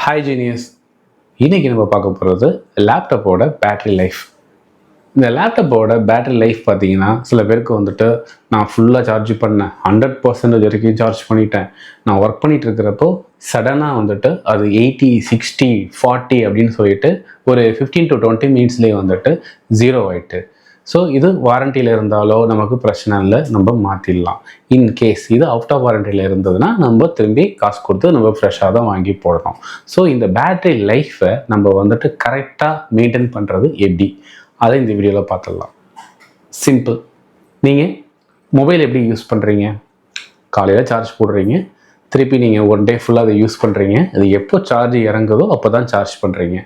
Hi genius. இன்றைக்கி நம்ம பார்க்க போகிறது லேப்டாப்போட பேட்ரி லைஃப். இந்த லேப்டாப்போட பேட்ரி லைஃப் பார்த்தீங்கன்னா சில பேருக்கு வந்துட்டு நான் ஃபுல்லாக சார்ஜ் பண்ணேன், 100% வரைக்கும் சார்ஜ் பண்ணிட்டேன், நான் ஒர்க் பண்ணிகிட்டு இருக்கிறப்போ சடனாக வந்துட்டு அது 80, 60, 40 அப்படின்னு சொல்லிட்டு ஒரு 15 to 20 மினிட்ஸ்லேயே வந்துட்டு 0 ஆகிட்டு. ஸோ இது வாரண்டியில் இருந்தாலோ நமக்கு பிரச்சனை இல்லை, நம்ம மாற்றிடலாம். இன்கேஸ் இது அவுட் ஆஃப் வாரண்டியில் இருந்ததுன்னா நம்ம திரும்பி காசு கொடுத்து நம்ம ஃப்ரெஷ்ஷாக தான் வாங்கி போடணும். ஸோ இந்த பேட்ரி லைஃப்பை நம்ம வந்துட்டு கரெக்டாக மெயின்டைன் பண்ணுறது எப்படி, அதை இந்த வீடியோவில் பார்த்துடலாம். சிம்பிள். நீங்கள் மொபைல் எப்படி யூஸ் பண்ணுறீங்க? காலையில் சார்ஜ் போடுறீங்க, திருப்பி நீங்கள் ஒன் டே ஃபுல்லாக அதை யூஸ் பண்ணுறீங்க, அது எப்போ சார்ஜ் இறங்குதோ அப்போ தான் சார்ஜ் பண்ணுறீங்க.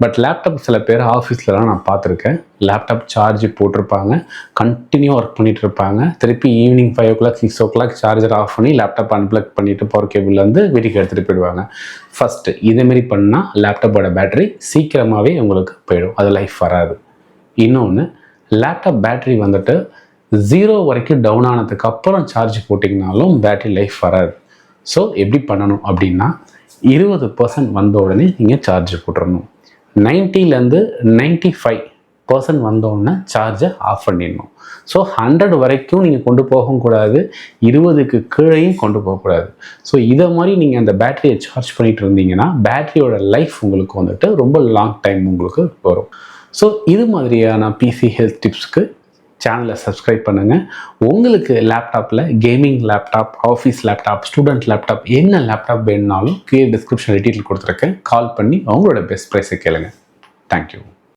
பட் லேப்டாப் சில பேர் ஆஃபீஸ்லலாம் நான் பார்த்துருக்கேன், லேப்டாப் சார்ஜ் போட்டிருப்பாங்க, கண்டினியூ ஒர்க் பண்ணிகிட்டு இருப்பாங்க, திருப்பி evening 5 o'clock 6 o'clock charger off பண்ணி லேப்டாப் அன்பிளக் பண்ணிவிட்டு பவர் கேபிள்லேருந்து வீட்டுக்கு எடுத்துகிட்டு போயிடுவாங்க. ஃபஸ்ட்டு இதேமாரி பண்ணால் லேப்டாப்போட பேட்டரி சீக்கிரமாகவே உங்களுக்கு போயிடும், அது லைஃப் வராது. இன்னொன்று, லேப்டாப் பேட்டரி வந்துட்டு 0 வரைக்கும் டவுன் ஆனதுக்கு அப்புறம் சார்ஜ் போட்டிங்கனாலும் பேட்டரி லைஃப் வராது. ஸோ எப்படி பண்ணணும் அப்படின்னா, 20% வந்த உடனே நீங்கள் சார்ஜ் போட்டுடணும். 90லேருந்து 95% வந்தோடனே சார்ஜை ஆஃப் பண்ணிடணும். ஸோ 100 வரைக்கும் நீங்கள் கொண்டு போகக்கூடாது, 20க்கு கீழேயும் கொண்டு போகக்கூடாது. ஸோ இதை மாதிரி நீங்கள் அந்த பேட்டரியை சார்ஜ் பண்ணிட்டு இருந்தீங்கன்னா பேட்டரியோட லைஃப் உங்களுக்கு வந்துட்டு ரொம்ப லாங் டைம் உங்களுக்கு வரும். ஸோ இது மாதிரியான பிசி ஹெல்த் டிப்ஸ்க்கு சேனலை சப்ஸ்கிரைப் பண்ணுங்கள். உங்களுக்கு லேப்டாப்பில் gaming laptop, office laptop, student laptop, என்ன லேப்டாப் வேணுனாலும் கீழே டிஸ்கிரிப்ஷனில் டீட்டெயில் கொடுத்துருக்கேன். கால் பண்ணி அவங்களோட பெஸ்ட் ப்ரைஸை கேளுங்க. தேங்க்யூ.